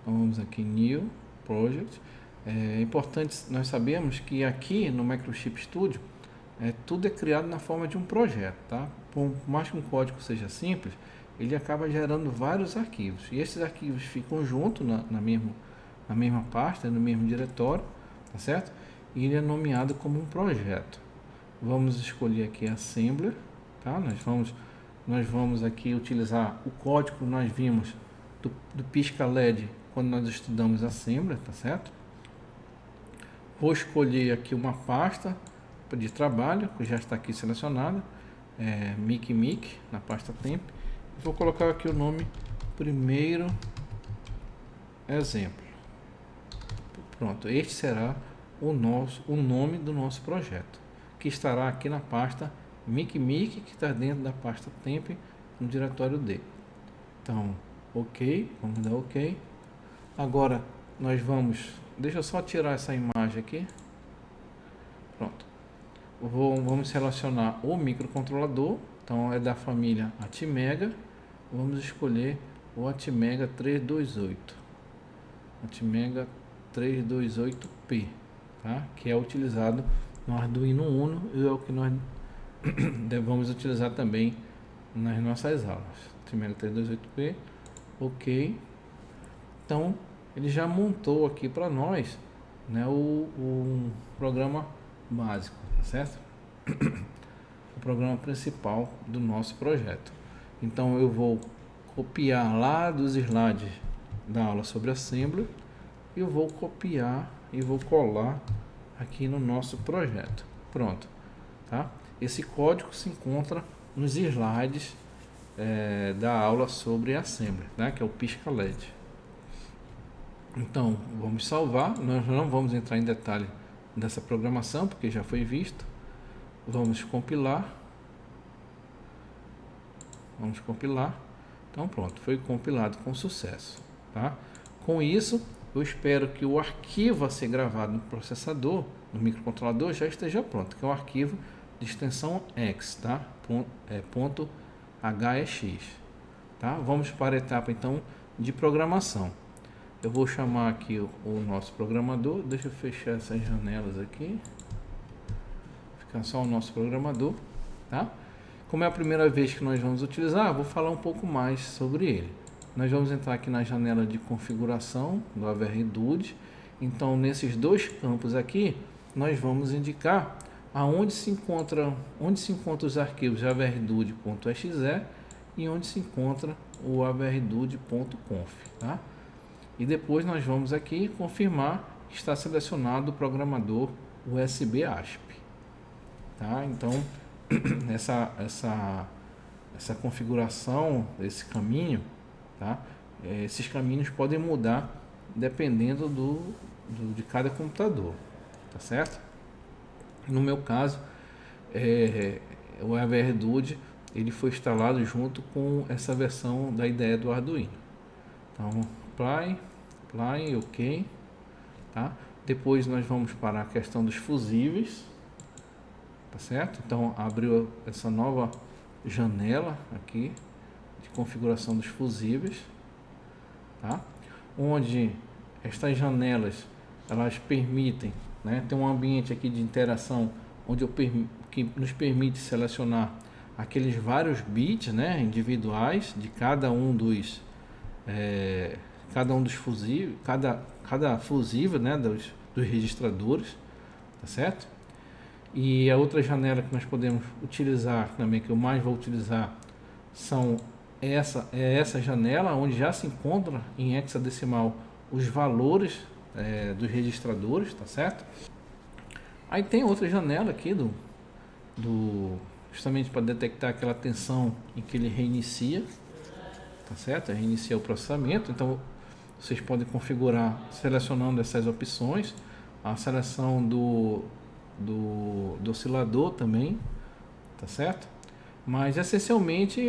Então vamos aqui New Project. É importante nós sabemos que aqui no Microchip Studio tudo é criado na forma de um projeto, tá? Por mais que um código seja simples, ele acaba gerando vários arquivos e esses arquivos ficam juntos na mesma pasta, no mesmo diretório, tá certo? E ele é nomeado como um projeto. Vamos escolher aqui Assembler, tá? Nós vamos aqui utilizar o código que nós vimos do pisca LED quando nós estudamos Assembler, tá certo? Vou escolher aqui uma pasta de trabalho que já está aqui selecionada, MIC na pasta temp. Vou colocar aqui o nome primeiro exemplo. Pronto, este será o nome do nosso projeto, que estará aqui na pasta MIC, que está dentro da pasta temp no diretório D. Então, ok, vamos dar ok. Agora deixa eu só tirar essa imagem aqui. Pronto. Vamos selecionar o microcontrolador, então é da família Atmega. Vamos escolher o Atmega 328, Atmega 328P, tá? Que é utilizado no Arduino Uno e é o que nós vamos utilizar também nas nossas aulas. Atmega 328P, ok. Então ele já montou aqui para nós, né, o programa básico, tá certo? O programa principal do nosso projeto. Então eu vou copiar lá dos slides da aula sobre Assembly e eu vou copiar e vou colar aqui no nosso projeto. Pronto, tá? Esse código se encontra nos slides da aula sobre Assembly, né? Que é o pisca LED. Então vamos salvar. Nós não vamos entrar em detalhe dessa programação porque já foi visto. Vamos compilar. Então pronto, foi compilado com sucesso, tá? Com isso, eu espero que o arquivo a ser gravado no processador, no microcontrolador, já esteja pronto, que é o arquivo de extensão X, tá? .hex, tá? Vamos para a etapa então de programação. Eu vou chamar aqui o nosso programador. Deixa eu fechar essas janelas aqui. Ficar só o nosso programador, tá? Como é a primeira vez que nós vamos utilizar, vou falar um pouco mais sobre ele. Nós vamos entrar aqui na janela de configuração do AVRDUD Então, nesses dois campos aqui, nós vamos indicar onde se encontra os arquivos avrdud.exe e onde se encontra o avrdud.conf, tá? E depois nós vamos aqui confirmar que está selecionado o programador USB ASP, tá? Então, essa configuração, esse caminho, tá? Esses caminhos podem mudar dependendo de cada computador, tá certo? No meu caso, o avrdud ele foi instalado junto com essa versão da IDE do Arduino. Então, apply, ok, tá? Depois nós vamos para a questão dos fusíveis, tá certo? Então, abriu essa nova janela aqui de configuração dos fusíveis, tá? Onde estas janelas elas permitem, né, ter um ambiente aqui de interação onde que nos permite selecionar aqueles vários bits, né, individuais de cada um dos fusíveis, cada fusível, né, dos registradores, tá certo? E a outra janela que nós podemos utilizar também, que eu mais vou utilizar, essa janela onde já se encontra em hexadecimal os valores dos registradores, tá certo? Aí tem outra janela aqui justamente para detectar aquela tensão em que ele reinicia, tá certo? Reinicia o processamento. Então vocês podem configurar selecionando essas opções, a seleção do oscilador também, tá certo? Mas essencialmente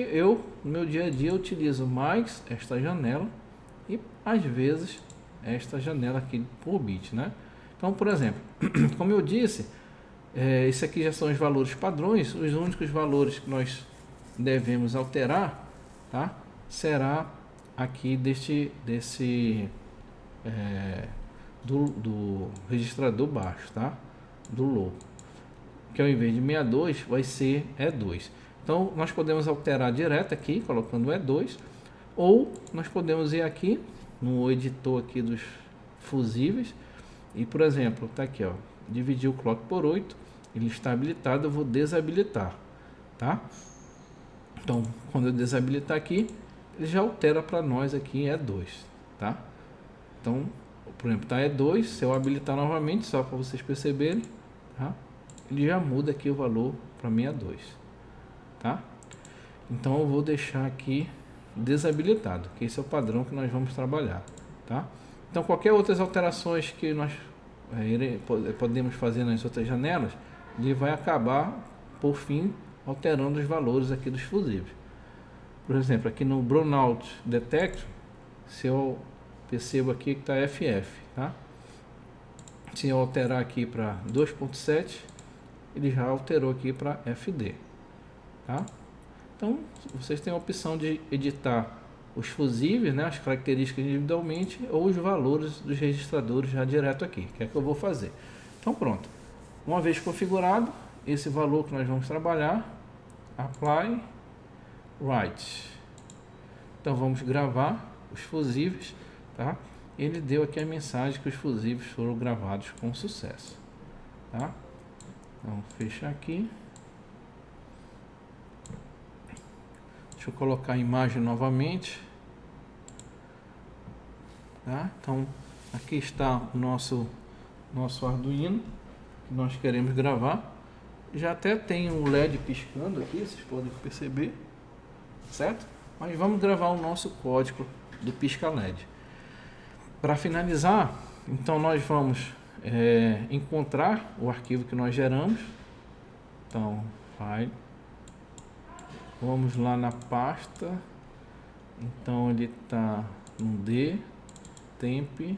no meu dia a dia eu utilizo mais esta janela e às vezes esta janela aqui por bit, né? Então, por exemplo, como eu disse, isso aqui já são os valores padrões. Os únicos valores que nós devemos alterar, tá? Será aqui do registrador baixo, tá? Do low, que ao invés de 62 vai ser E2. Então nós podemos alterar direto aqui colocando E2, ou nós podemos ir aqui no editor aqui dos fusíveis e, por exemplo, tá aqui, ó, dividir o clock por 8, ele está habilitado, eu vou desabilitar, tá? Então quando eu desabilitar aqui, ele já altera para nós aqui em E2, tá? Então, por exemplo, tá E2, se eu habilitar novamente, só para vocês perceberem, tá? Ele já muda aqui o valor para 62, tá? Então eu vou deixar aqui desabilitado, que esse é o padrão que nós vamos trabalhar, tá? Então qualquer outras alterações que nós podemos fazer nas outras janelas, ele vai acabar por fim alterando os valores aqui dos fusíveis. Por exemplo, aqui no Brownout Detector, se eu percebo aqui que está FF, tá? Se eu alterar aqui para 2.7, ele já alterou aqui para FD, tá? Então, vocês têm a opção de editar os fusíveis, né, as características individualmente, ou os valores dos registradores já direto aqui, que é que eu vou fazer. Então, pronto. Uma vez configurado, esse valor que nós vamos trabalhar, apply, write. Então, vamos gravar os fusíveis, tá? Ele deu aqui a mensagem que os fusíveis foram gravados com sucesso, tá? Então, fechar aqui. Deixa eu colocar a imagem novamente, tá? Então, aqui está o nosso Arduino que nós queremos gravar. Já até tem um LED piscando aqui, vocês podem perceber, certo? Mas vamos gravar o nosso código do pisca LED. Para finalizar, então nós vamos encontrar o arquivo que nós geramos. Então, file. Vamos lá na pasta. Então ele está no D, temp,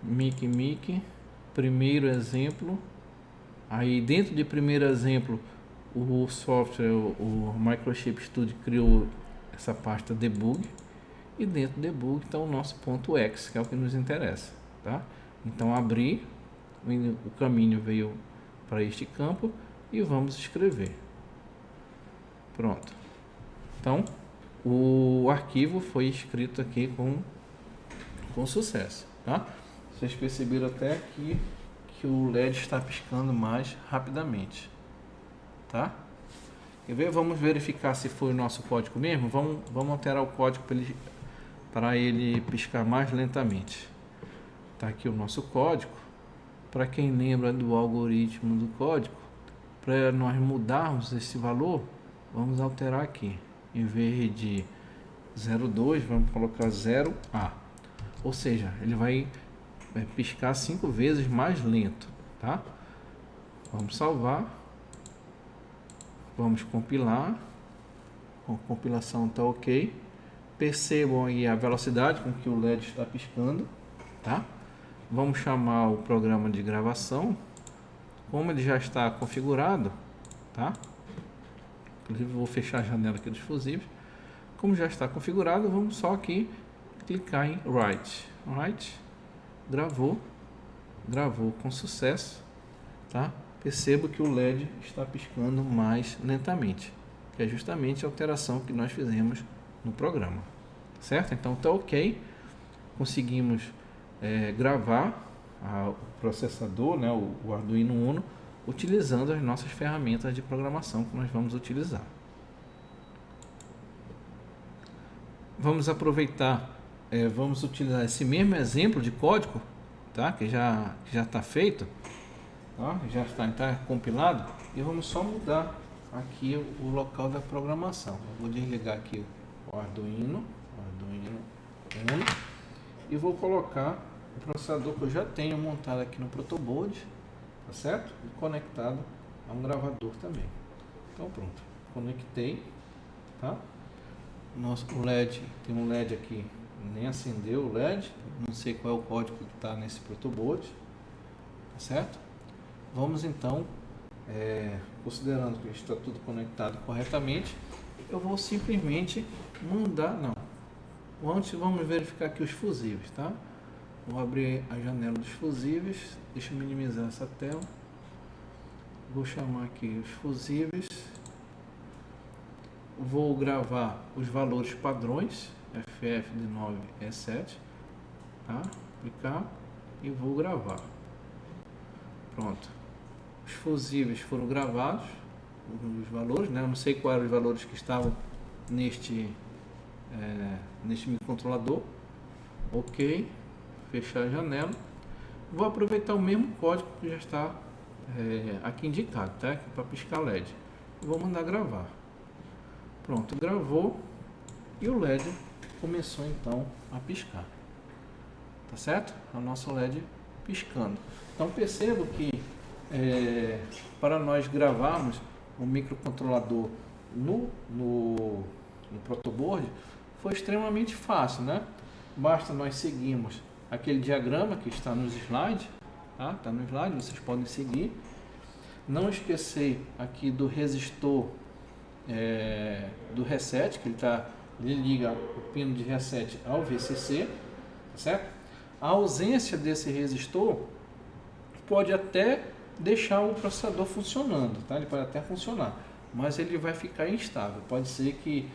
mic, primeiro exemplo. Aí dentro de primeiro exemplo, o software, o Microchip Studio criou essa pasta debug, e dentro do debug está o nosso ponto .x, que é o que nos interessa, tá? Então abrir, o caminho veio para este campo e vamos escrever. Pronto. Então o arquivo foi escrito aqui com sucesso, tá? Vocês perceberam até aqui que o LED está piscando mais rapidamente, tá? Quer ver? Vamos verificar se foi o nosso código mesmo. Vamos alterar o código para ele piscar mais lentamente. Tá aqui o nosso código. Para quem lembra do algoritmo do código, para nós mudarmos esse valor, vamos alterar aqui. Em vez de 0,2, vamos colocar 0A. Ou seja, ele vai piscar 5 vezes mais lento, tá? Vamos salvar. Vamos compilar. A compilação está ok. Percebam aí a velocidade com que o LED está piscando, tá? Vamos chamar o programa de gravação. Como ele já está configurado, tá? Inclusive vou fechar a janela aqui dos fusíveis. Como já está configurado, vamos só aqui clicar em Write. Write, gravou com sucesso, tá? Percebo que o LED está piscando mais lentamente, que é justamente a alteração que nós fizemos no programa, certo? Então está ok, conseguimos gravar o processador, né, o Arduino Uno, utilizando as nossas ferramentas de programação que nós vamos utilizar. Vamos aproveitar, vamos utilizar esse mesmo exemplo de código, tá, que já está feito, tá, já está compilado, e vamos só mudar aqui o local da programação. Eu vou desligar aqui o Arduino Uno e vou colocar o processador que eu já tenho montado aqui no protoboard, tá certo? E conectado a um gravador também. Então pronto, conectei, tá? O LED, tem um LED aqui, nem acendeu o LED, não sei qual é o código que está nesse protoboard, tá certo? Vamos então, considerando que está tudo conectado corretamente, eu vou simplesmente mandar, antes vamos verificar aqui os fusíveis, tá? Vou abrir a janela dos fusíveis, deixa eu minimizar essa tela, vou chamar aqui os fusíveis, vou gravar os valores padrões, FF de 9 E7, tá? Aplicar e vou gravar. Pronto, os fusíveis foram gravados, os valores, né? Eu não sei quais eram os valores que estavam neste microcontrolador. Ok, fechar a janela. Vou aproveitar o mesmo código que já está aqui indicado, tá? Para piscar LED. Vou mandar gravar. Pronto, gravou e o LED começou então a piscar, tá certo? O nosso LED piscando. Então percebo que para nós gravarmos o microcontrolador no protoboard foi extremamente fácil, né? Basta nós seguirmos aquele diagrama que está nos slides, tá? Tá no slide, vocês podem seguir. Não esquecer aqui do resistor do reset, que ele liga o pino de reset ao VCC, tá certo? A ausência desse resistor pode até deixar o processador funcionando, tá? Ele pode até funcionar, mas ele vai ficar instável. Pode ser que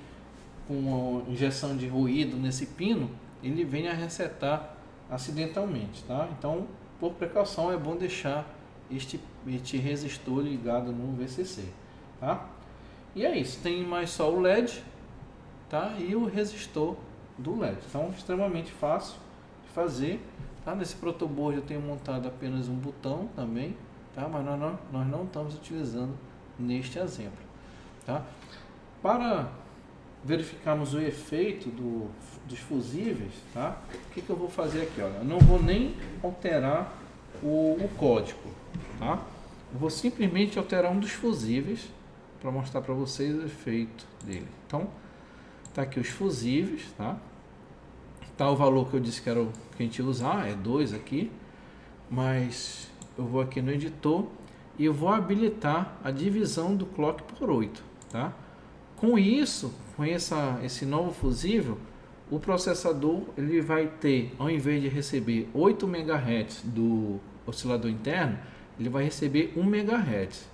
com a injeção de ruído nesse pino, ele venha a resetar acidentalmente, tá? Então, por precaução, é bom deixar este resistor ligado no VCC, tá? E é isso, tem mais só o LED, tá? E o resistor do LED. Então, extremamente fácil de fazer, tá? Nesse protoboard eu tenho montado apenas um botão também, tá? Mas nós não estamos utilizando neste exemplo, tá? Para verificarmos o efeito dos fusíveis, tá? O que eu vou fazer aqui? Olha, eu não vou nem alterar o código, tá? Eu vou simplesmente alterar um dos fusíveis para mostrar para vocês o efeito dele. Então, tá aqui os fusíveis, tá? Tá o valor que eu disse que era o que a gente ia usar, é 2 aqui, mas eu vou aqui no editor e eu vou habilitar a divisão do clock por 8, tá? Com isso, com esse novo fusível, o processador ele vai ter, ao invés de receber 8 MHz do oscilador interno, ele vai receber 1 MHz.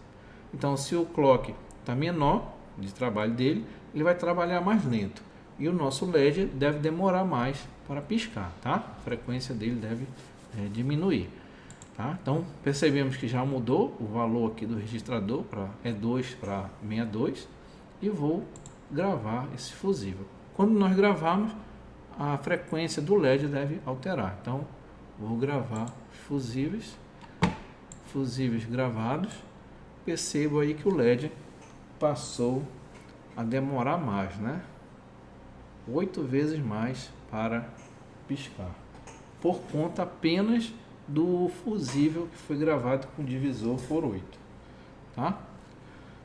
Então, se o clock está menor de trabalho dele, ele vai trabalhar mais lento. e o nosso LED deve demorar mais para piscar, tá? A frequência dele deve diminuir, tá? Então percebemos que já mudou o valor aqui do registrador para E2 para 62 e vou gravar esse fusível. Quando nós gravarmos, a frequência do LED deve alterar. Então vou gravar fusíveis gravados. Percebo aí que o LED passou a demorar mais, né? 8 vezes mais para piscar, por conta apenas do fusível que foi gravado com divisor por 8, tá?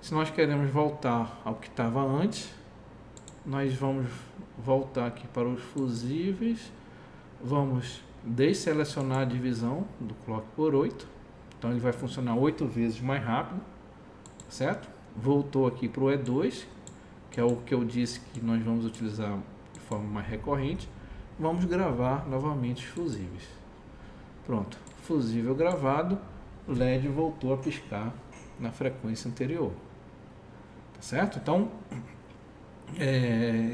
Se nós queremos voltar ao que estava antes, nós vamos voltar aqui para os fusíveis, vamos desselecionar a divisão do clock por 8, então ele vai funcionar 8 vezes mais rápido, certo? Voltou aqui para o E2, que é o que eu disse que nós vamos utilizar de forma mais recorrente. Vamos gravar novamente os fusíveis. Pronto, fusível gravado, o LED voltou a piscar na frequência anterior, tá certo? Então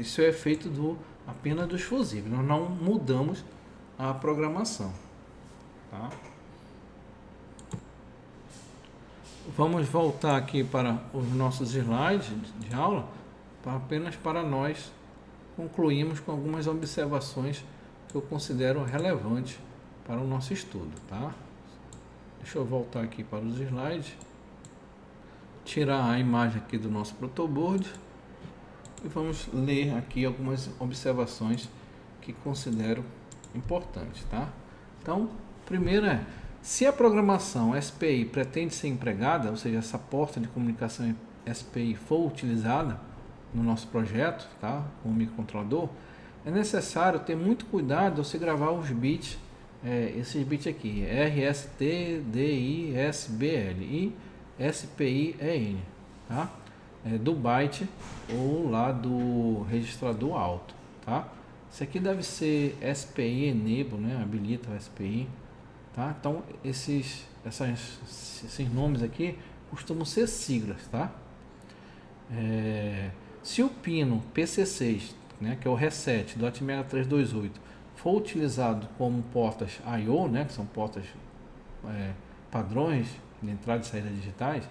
isso é efeito apenas dos fusíveis, nós não mudamos a programação, tá? Vamos voltar aqui para os nossos slides de aula, apenas para nós concluirmos com algumas observações que eu considero relevantes para o nosso estudo, tá? Deixa eu voltar aqui para os slides, tirar a imagem aqui do nosso protoboard e vamos ler aqui algumas observações que considero importantes, tá? Então, primeiro se a programação SPI pretende ser empregada, ou seja, essa porta de comunicação SPI for utilizada no nosso projeto, tá, com o microcontrolador, é necessário ter muito cuidado ao se gravar os bits, esses bits aqui, RST, DI, SBL e SPI, EN, tá? Do byte ou lá do registrador alto, tá? Isso aqui deve ser SPI Enable, né? Habilita o SPI, tá? Então esses nomes aqui costumam ser siglas, tá? Se o pino PC6, né, que é o reset do Atmega 328, for utilizado como portas I/O, né, que são portas padrões de entrada e saída digitais,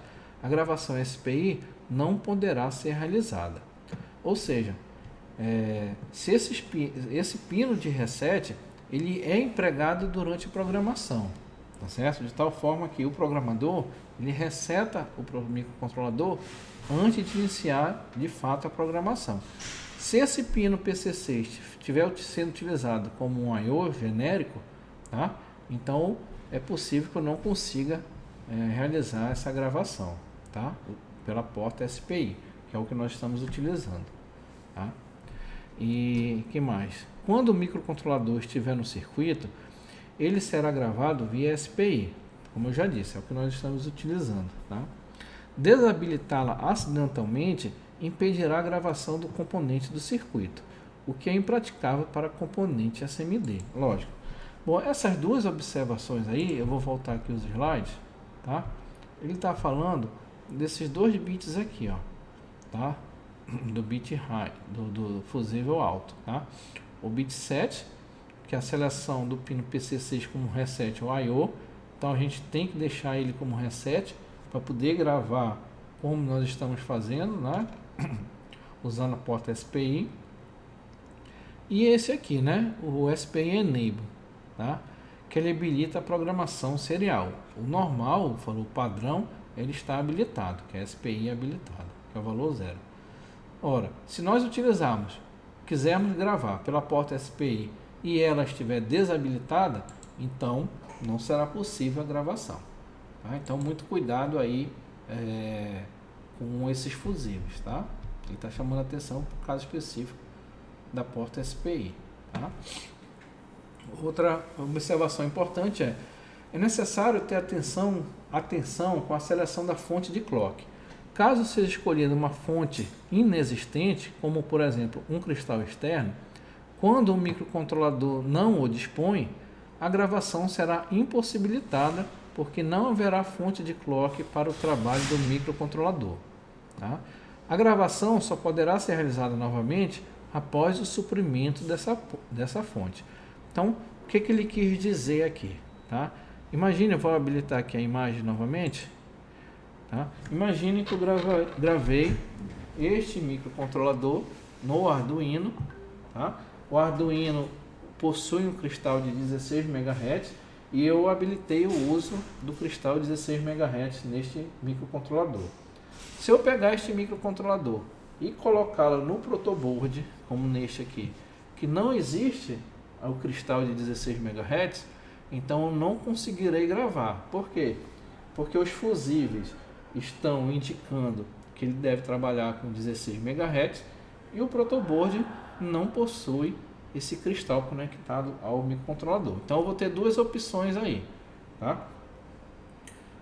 a gravação SPI não poderá ser realizada. Ou seja, se esse pino de reset ele é empregado durante a programação, tá certo? De tal forma que o programador ele reseta o microcontrolador antes de iniciar de fato a programação. Se esse pino PC6 estiver sendo utilizado como um I/O genérico, tá? Então é possível que eu não consiga realizar essa gravação, tá? Pela porta SPI, que é o que nós estamos utilizando, tá? E que mais? Quando o microcontrolador estiver no circuito, ele será gravado via SPI, como eu já disse, é o que nós estamos utilizando, tá? Desabilitá-la acidentalmente impedirá a gravação do componente do circuito, o que é impraticável para componente SMD, lógico. Bom, essas duas observações aí, eu vou voltar aqui os slides, tá? Ele está falando desses dois bits aqui, ó, tá? Do bit high, do fusível alto, tá? O bit 7, que é a seleção do pino PC6 como reset ou I/O, então a gente tem que deixar ele como reset para poder gravar como nós estamos fazendo, né? Usando a porta SPI. E esse aqui, né? O SPI Enable, tá? Que ele habilita a programação serial. O normal, o padrão, ele está habilitado, que é SPI habilitado, que é o valor 0. Ora, se nós quisermos gravar pela porta SPI e ela estiver desabilitada, então não será possível a gravação, tá? Então muito cuidado aí com esses fusíveis, tá? Ele está chamando a atenção para o caso específico da porta SPI, tá? Outra observação importante é necessário ter atenção com a seleção da fonte de clock. Caso seja escolhida uma fonte inexistente, como por exemplo um cristal externo, quando o microcontrolador não o dispõe, a gravação será impossibilitada porque não haverá fonte de clock para o trabalho do microcontrolador, tá? A gravação só poderá ser realizada novamente após o suprimento dessa fonte. Então, o que ele quis dizer aqui? Tá? Imagine, eu vou habilitar aqui a imagem novamente. Tá? Imagine que eu gravei este microcontrolador no Arduino. Tá? O Arduino possui um cristal de 16 MHz e eu habilitei o uso do cristal 16 MHz neste microcontrolador. Se eu pegar este microcontrolador e colocá-lo no protoboard, como neste aqui, que não existe o cristal de 16 MHz, então eu não conseguirei gravar. Por quê? Porque os fusíveis estão indicando que ele deve trabalhar com 16 MHz e o protoboard não possui esse cristal conectado ao microcontrolador. Então eu vou ter duas opções aí, tá?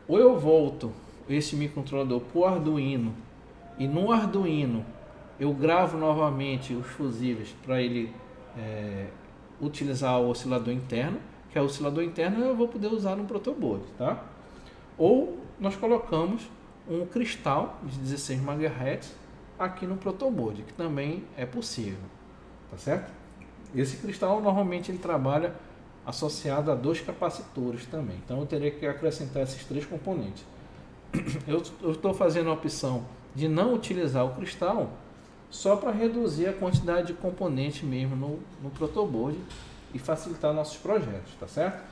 Ou eu volto esse microcontrolador para o Arduino e no Arduino eu gravo novamente os fusíveis para ele utilizar o oscilador interno, que é o oscilador interno eu vou poder usar no protoboard, tá? Ou nós colocamos um cristal de 16 MHz aqui no protoboard, que também é possível, tá certo? Esse cristal normalmente ele trabalha associado a 2 capacitores também, então eu teria que acrescentar esses 3 componentes. Eu estou fazendo a opção de não utilizar o cristal só para reduzir a quantidade de componentes mesmo no protoboard e facilitar nossos projetos, tá certo?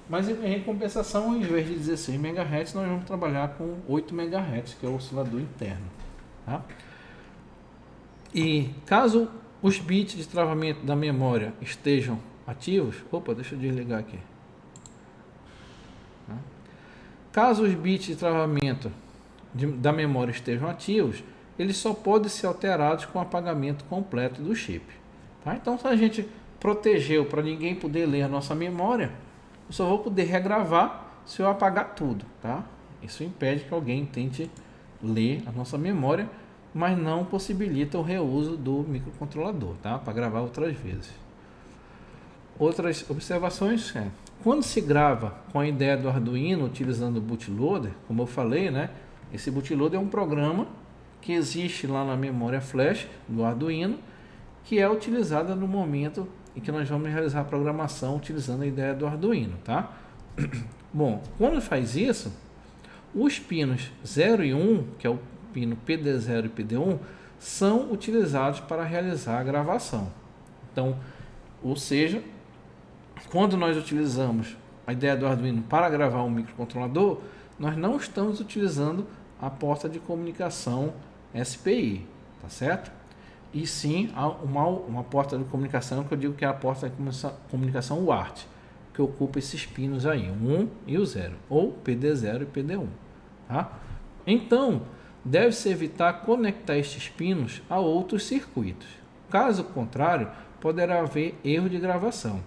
Mas em compensação, em vez de 16 MHz, nós vamos trabalhar com 8 MHz, que é o oscilador interno, tá? E caso os bits de travamento da memória estejam ativos, deixa eu desligar aqui. Tá? Caso os bits de travamento da memória estejam ativos, eles só podem ser alterados com o apagamento completo do chip. Tá? Então, se a gente protegeu para ninguém poder ler a nossa memória, eu só vou poder regravar se eu apagar tudo. Tá? Isso impede que alguém tente ler a nossa memória, mas não possibilita o reuso do microcontrolador, tá? Para gravar outras vezes. Outras observações quando se grava com a ideia do Arduino utilizando o bootloader, como eu falei, né? Esse bootloader é um programa que existe lá na memória flash do Arduino, que é utilizada no momento em que nós vamos realizar a programação utilizando a ideia do Arduino, tá? Bom, quando faz isso, os pinos 0 e 1, que é o pino PD0 e PD1, são utilizados para realizar a gravação. Então, ou seja, quando nós utilizamos a ideia do Arduino para gravar um microcontrolador, nós não estamos utilizando a porta de comunicação SPI, tá certo? E sim uma porta de comunicação que eu digo que é a porta de comunicação UART, que ocupa esses pinos aí, o 1 e o 0, ou PD0 e PD1, tá? Então, deve-se evitar conectar estes pinos a outros circuitos. Caso contrário, poderá haver erro de gravação.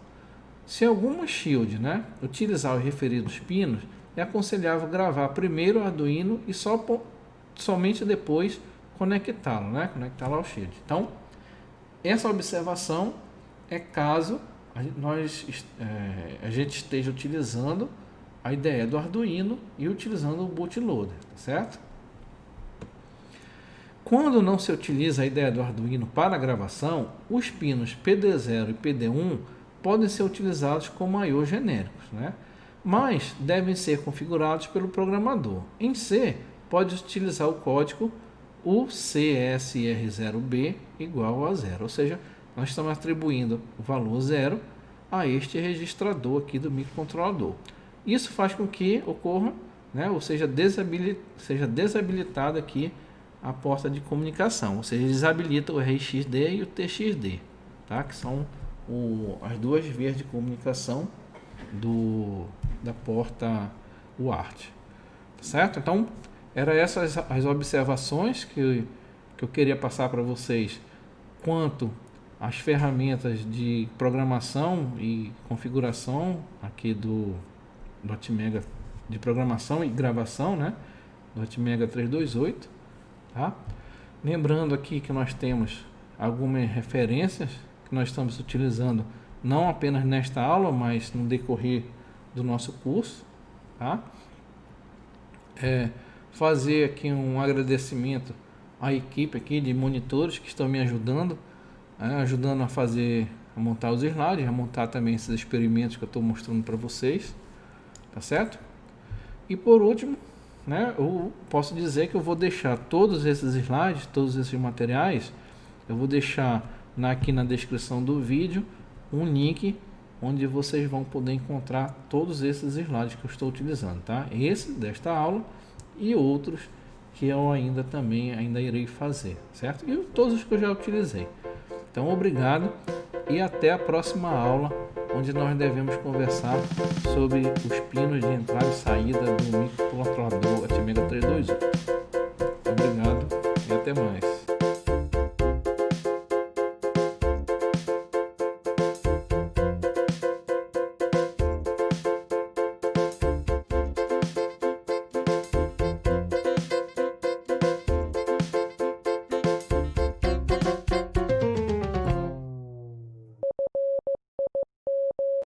Se alguma shield utilizar os referidos pinos, é aconselhável gravar primeiro o Arduino e somente depois conectá-lo, conectá-lo ao shield. Então, essa observação é caso a gente esteja utilizando a ideia do Arduino e utilizando o bootloader, tá certo? Quando não se utiliza a ideia do Arduino para a gravação, os pinos PD0 e PD1 podem ser utilizados como I/O genéricos, mas devem ser configurados pelo programador. Em C, pode utilizar o código UCSR0B igual a 0, ou seja, nós estamos atribuindo o valor 0 a este registrador aqui do microcontrolador. Isso faz com que ocorra, ou seja desabilitada aqui a porta de comunicação, ou seja, desabilita o RxD e o TXD, tá? Que são as duas vias de comunicação da porta UART, tá certo? Então, eram essas as observações que eu queria passar para vocês quanto às ferramentas de programação e configuração aqui do ATmega de programação e gravação, do ATmega 328. Tá? Lembrando aqui que nós temos algumas referências que nós estamos utilizando não apenas nesta aula, mas no decorrer do nosso curso. Tá? Fazer aqui um agradecimento à equipe aqui de monitores que estão me ajudando ajudando a montar os slides, a montar também esses experimentos que eu estou mostrando para vocês, tá certo? E por último, né, eu posso dizer que eu vou deixar todos esses slides, todos esses materiais, eu vou deixar aqui na descrição do vídeo um link onde vocês vão poder encontrar todos esses slides que eu estou utilizando, tá? Esse desta aula e outros que eu ainda irei fazer, certo? E todos os que eu já utilizei. Então, obrigado e até a próxima aula, onde nós devemos conversar sobre os pinos de entrada e saída do microcontrolador ATmega 321. Obrigado e até mais.